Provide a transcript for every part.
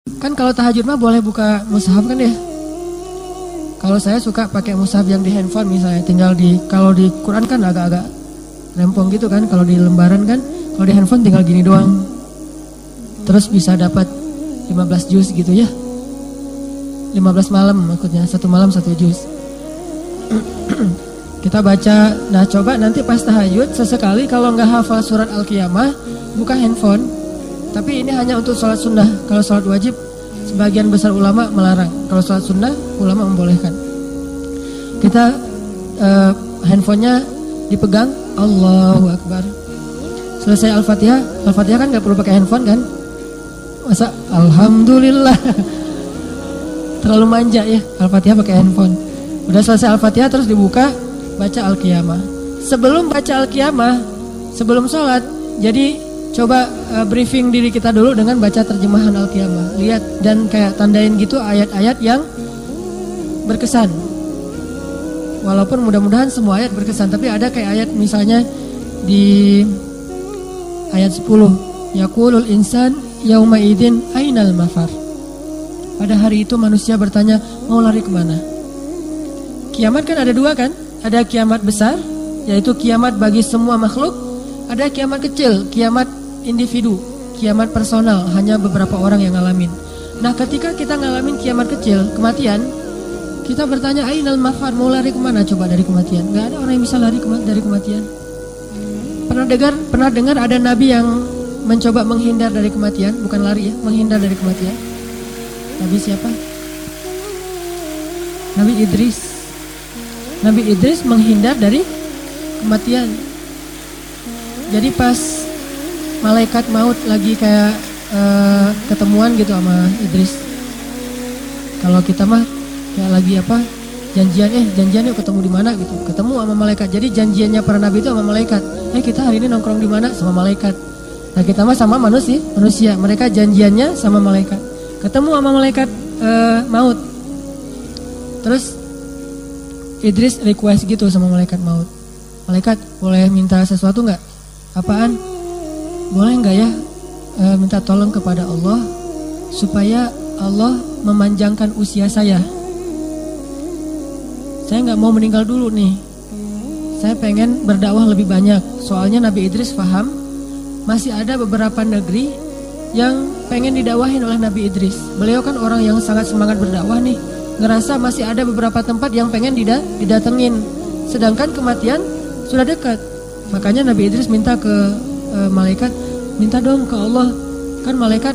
Kan kalau tahajud mah boleh buka mushaf kan ya? Kalau saya suka pakai mushaf yang di handphone misalnya, tinggal kalau di Quran kan agak-agak rempong gitu kan, kalau di lembaran kan, kalau di handphone tinggal gini doang. Terus bisa dapat 15 juz gitu ya. 15 malam maksudnya, 1 malam 1 juz. Kita baca, nah coba nanti pas tahajud sesekali kalau nggak hafal surat Al-Qiyamah, buka handphone. Tapi ini hanya untuk sholat sunnah. Kalau sholat wajib, sebagian besar ulama melarang. Kalau sholat sunnah, ulama membolehkan. Kita handphonenya dipegang, Allahu Akbar. Selesai Al-Fatihah, Al-Fatihah kan nggak perlu pakai handphone kan? Masa Alhamdulillah. Terlalu manja ya, Al-Fatihah pakai handphone. Udah selesai Al-Fatihah terus dibuka, baca Al-Qiyamah. Sebelum baca Al-Qiyamah, sebelum sholat, jadi coba briefing diri kita dulu dengan baca terjemahan Al-Qiyamah. Lihat dan kayak tandain gitu ayat-ayat yang berkesan. Walaupun mudah-mudahan semua ayat berkesan, tapi ada kayak ayat misalnya di ayat 10, yaqulul insan yauma idzin ainal mafar. Pada hari itu manusia bertanya, mau lari kemana? Kiamat kan ada dua kan? Ada kiamat besar, yaitu kiamat bagi semua makhluk. Ada kiamat kecil, kiamat individu, kiamat personal, hanya beberapa orang yang ngalamin. Nah ketika kita ngalamin kiamat kecil, kematian, kita bertanya, ainal mafar, mau lari kemana coba dari kematian? Gak ada orang yang bisa lari dari kematian. Pernah dengar ada nabi yang mencoba menghindar dari kematian? Bukan lari ya, menghindar dari kematian. Nabi siapa? Nabi Idris. Nabi Idris menghindar dari kematian. Jadi pas malaikat maut lagi kayak ketemuan gitu sama Idris. Kalau kita mah kayak lagi apa? Janjian yuk ketemu di mana gitu. Ketemu sama malaikat. Jadi janjiannya para nabi itu sama malaikat. Kita hari ini nongkrong di mana? Sama malaikat. Nah kita mah sama manusia. Mereka janjiannya sama malaikat. Ketemu sama malaikat maut. Terus Idris request gitu sama malaikat maut. Malaikat boleh minta sesuatu nggak? Apaan? Boleh nggak ya minta tolong kepada Allah supaya Allah memanjangkan usia saya. Saya nggak mau meninggal dulu nih. Saya pengen berdakwah lebih banyak. Soalnya Nabi Idris paham masih ada beberapa negeri yang pengen didakwahin oleh Nabi Idris. Beliau kan orang yang sangat semangat berdakwah nih. Ngerasa masih ada beberapa tempat yang pengen didatengin. Sedangkan kematian sudah dekat. Makanya Nabi Idris minta ke malaikat, minta dong ke Allah. Kan malaikat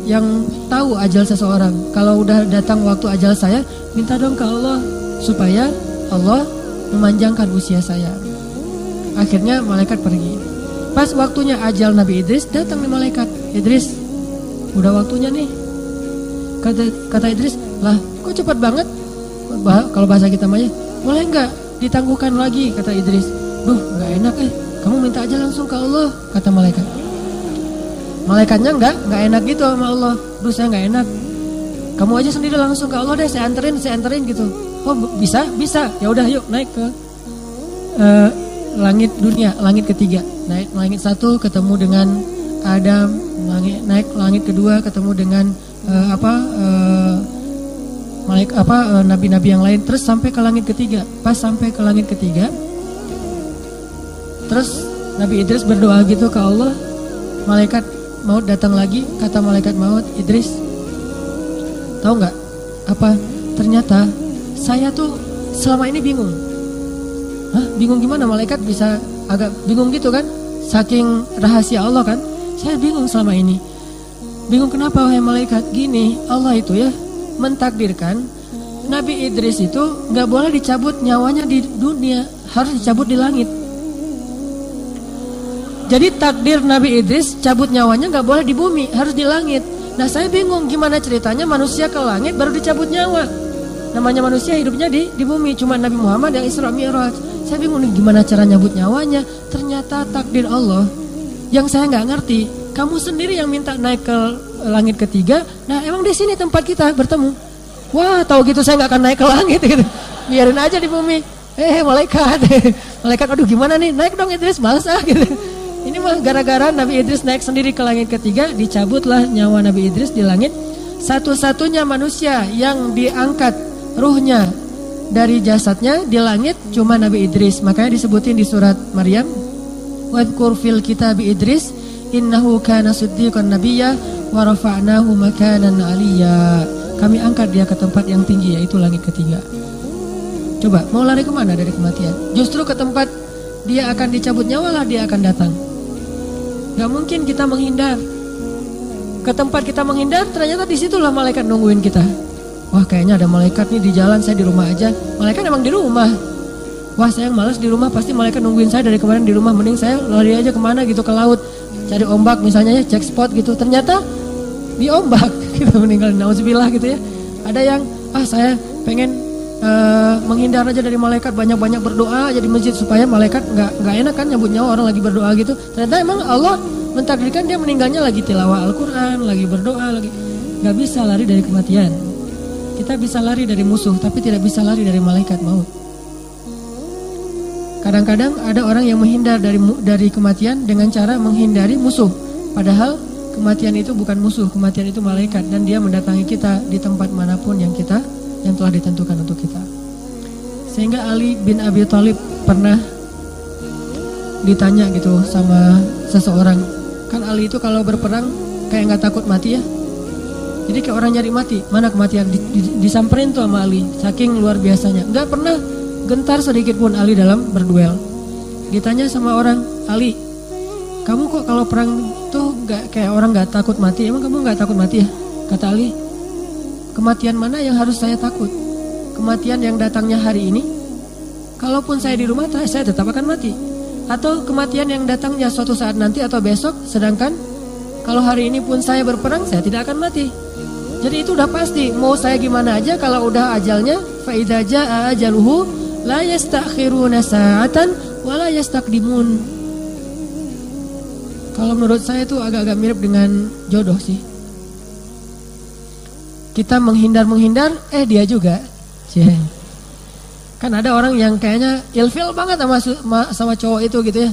yang tahu ajal seseorang. Kalau udah datang waktu ajal saya, minta dong ke Allah supaya Allah memanjangkan usia saya. Akhirnya malaikat pergi. Pas waktunya ajal Nabi Idris, datang nih malaikat. Idris, udah waktunya nih. Kata Idris, lah kok cepat banget? Kalau bahasa kita mah ya, boleh nggak ditangguhkan lagi? Kata Idris. Duh, nggak enak kamu minta aja langsung ke Allah, kata malaikat. Malaikatnya nggak enak gitu sama Allah. Duh, saya nggak enak. Kamu aja sendiri langsung ke Allah deh, saya anterin gitu. Oh bisa. Ya udah yuk naik ke langit dunia, langit ketiga. Naik langit 1 ketemu dengan Adam, naik langit kedua ketemu dengan nabi-nabi yang lain, terus sampai ke langit ketiga. Pas sampai ke langit ketiga, terus Nabi Idris berdoa gitu ke Allah. Malaikat maut datang lagi, kata malaikat maut, Idris, tahu nggak apa? Ternyata saya tuh selama ini bingung. Hah? Bingung gimana? Malaikat bisa agak bingung gitu kan? Saking rahasia Allah kan? Saya bingung selama ini. Bingung kenapa wahai malaikat? Gini, Allah itu ya mentakdirkan Nabi Idris itu nggak boleh dicabut nyawanya di dunia, harus dicabut di langit. Jadi takdir Nabi Idris cabut nyawanya nggak boleh di bumi, harus di langit. Nah saya bingung gimana ceritanya manusia ke langit baru dicabut nyawa. Namanya manusia hidupnya di bumi, cuma Nabi Muhammad yang Isra Mi'raj. Saya bingung nih gimana cara nyabut nyawanya. Ternyata takdir Allah yang saya nggak ngerti. Kamu sendiri yang minta naik ke langit ketiga. Nah emang di sini tempat kita bertemu. Wah tahu gitu saya nggak akan naik ke langit gitu. Biarin aja di bumi. Malaikat. Malaikat aduh gimana nih, naik dong Idris, males gitu. Ini mah gara-gara Nabi Idris naik sendiri ke langit ketiga, dicabutlah nyawa Nabi Idris di langit Satu-satunya manusia yang diangkat ruhnya dari jasadnya di langit cuma Nabi Idris. Makanya disebutin di surat Maryam, wadhkur fil kitabi Idris innahu kana siddiqan nabiyya wa rafa'nahu makanan aliyya. Kami angkat dia ke tempat yang tinggi, yaitu langit ketiga. Coba mau lari kemana dari kematian? Justru ke tempat dia akan dicabut nyawa lah dia akan datang. Gak mungkin kita menghindar. Ke tempat kita menghindar, ternyata disitulah malaikat nungguin kita. Wah, kayaknya ada malaikat nih di jalan, saya di rumah aja. Malaikat emang di rumah. Wah, saya malas di rumah, pasti malaikat nungguin saya dari kemarin di rumah. Mending saya lari aja kemana gitu, ke laut, cari ombak misalnya ya, cek spot gitu. Ternyata di ombak kita meninggal, nauzubillah gitu ya. Ada yang saya pengen menghindar aja dari malaikat, banyak-banyak berdoa aja di masjid supaya malaikat nggak enak kan nyambut nyawa orang lagi berdoa gitu. Ternyata emang Allah mentakdirkan dia meninggalnya lagi tilawah Al-Quran, lagi berdoa, lagi. Nggak bisa lari dari kematian. Kita bisa lari dari musuh, tapi tidak bisa lari dari malaikat maut. Kadang-kadang ada orang yang menghindar dari kematian dengan cara menghindari musuh. Padahal kematian itu bukan musuh, kematian itu malaikat, dan dia mendatangi kita di tempat manapun yang telah ditentukan untuk kita. Sehingga Ali bin Abi Thalib pernah ditanya gitu sama seseorang. Kan Ali itu kalau berperang kayak nggak takut mati ya. Jadi kayak orang nyari mati, mana kematian, disamperin tuh sama Ali, saking luar biasanya. Nggak pernah gentar sedikit pun Ali dalam berduel. Ditanya sama orang, Ali, kamu kok kalau perang tuh nggak kayak orang nggak takut mati? Emang kamu nggak takut mati ya? Kata Ali, kematian mana yang harus saya takut? Kematian yang datangnya hari ini? Kalaupun saya di rumah, saya tetap akan mati. Atau kematian yang datangnya suatu saat nanti atau besok, sedangkan kalau hari ini pun saya berperang, saya tidak akan mati. Jadi itu udah pasti, mau saya gimana aja kalau udah ajalnya, fa idza jaa ajaluhu la yastakhiruna sa'atan wa la yastaqdimun. Kalau menurut saya itu agak-agak mirip dengan jodoh sih. Kita menghindar, dia juga. Kan ada orang yang kayaknya ilfil banget sama cowok itu gitu ya.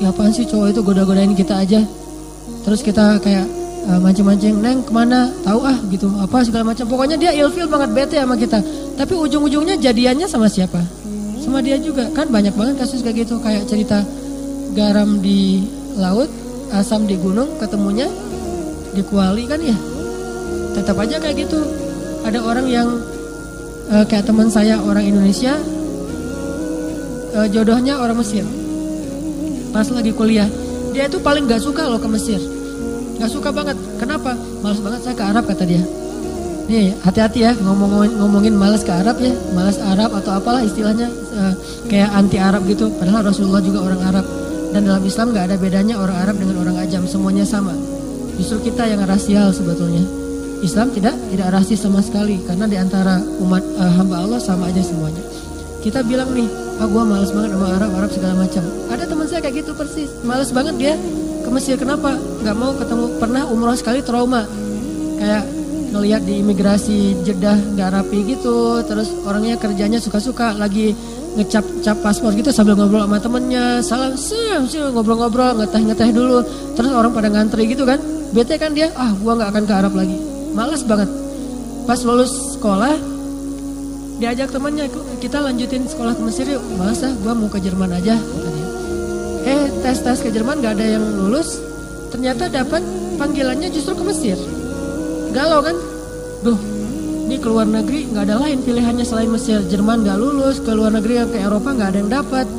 Ya apaan sih cowok itu goda-godain kita aja. Terus kita kayak mancing-mancing, neng kemana? Tahu gitu, apa segala macam. Pokoknya dia ilfil banget, bete sama kita. Tapi ujung-ujungnya jadiannya sama siapa? Sama dia juga. Kan banyak banget kasus kayak gitu. Kayak cerita garam di laut, asam di gunung, ketemunya di kuali kan ya. Tetap aja kayak gitu. Ada orang yang kayak teman saya orang Indonesia, jodohnya orang Mesir. Pas lagi kuliah, dia itu paling gak suka loh ke Mesir. Gak suka banget. Kenapa? Malas banget saya ke Arab kata dia. Nih hati-hati ya ngomongin malas ke Arab ya. Malas Arab atau apalah istilahnya, kayak anti Arab gitu. Padahal Rasulullah juga orang Arab. Dan dalam Islam gak ada bedanya orang Arab dengan orang Ajam. Semuanya sama. Justru kita yang rasial sebetulnya. Islam tidak rasis sama sekali. Karena di antara umat hamba Allah sama aja semuanya. Kita bilang nih, gua malas banget sama Arab segala macam. Ada teman saya kayak gitu persis. Malas banget dia ke Mesir. Kenapa? Gak mau ketemu. Pernah umroh sekali trauma. Kayak ngelihat di imigrasi Jeddah gak rapi gitu. Terus orangnya kerjanya suka-suka. Lagi ngecap paspor gitu sambil ngobrol sama temennya. Salam ngobrol-ngobrol, ngeteh dulu. Terus orang pada ngantri gitu kan. Bete kan dia, gua gak akan ke Arab lagi. Malas banget. Pas lulus sekolah, diajak temannya, kita lanjutin sekolah ke Mesir yuk. Malas gua mau ke Jerman aja kata dia. Tes ke Jerman gak ada yang lulus. Ternyata dapat panggilannya justru ke Mesir. Galau kan? Ini ke luar negeri gak ada lain pilihannya selain Mesir. Jerman gak lulus, ke luar negeri ke Eropa gak ada yang dapat.